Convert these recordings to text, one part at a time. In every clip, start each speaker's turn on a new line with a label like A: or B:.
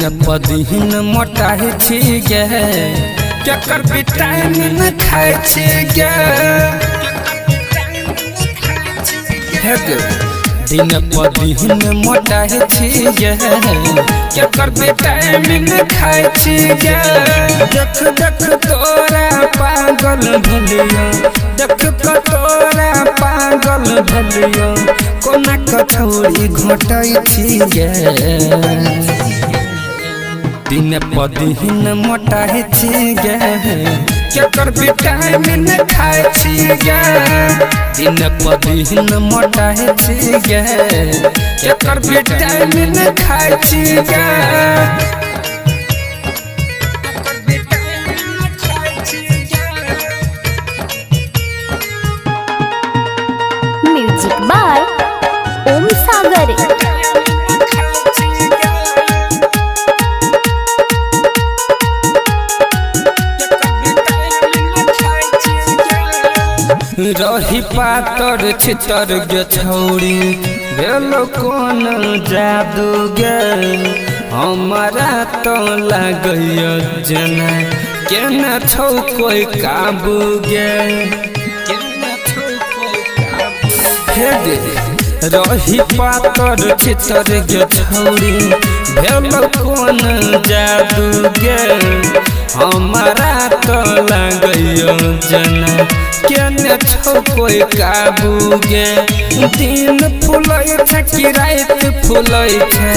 A: प दिन मोटाई छी गे केकर विटामिन खाई छी गे दिन प दिन मोटाई छी गे केकर विटामिन खाई छी गे देख देख तोरा पागल भलियो देख तोरा पागल भलियो कोना कछौड़ी घोटाई छी गे दिन प दिन मोटाई छी गे केकर विटामिन खाई छी गे दिन प दिन मोटाई छी गे केकर विटामिन खाई छी गे
B: म्यूजिक बाय ओम सागर।
A: रही पातर छितर गे छौड़ी भेलो कोन जादू गे हमारा तो लागय जना केना छौ कोई काबू गे रही पातर छितर गे छौड़ी भेलो कोन जादू गे हमारा तो लागय जना केने छौ कोई काबू गे दिन फुलै छै कि रात फुलै छै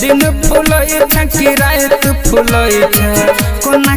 A: दिन फुलै छै कि रात फुलै छै कोना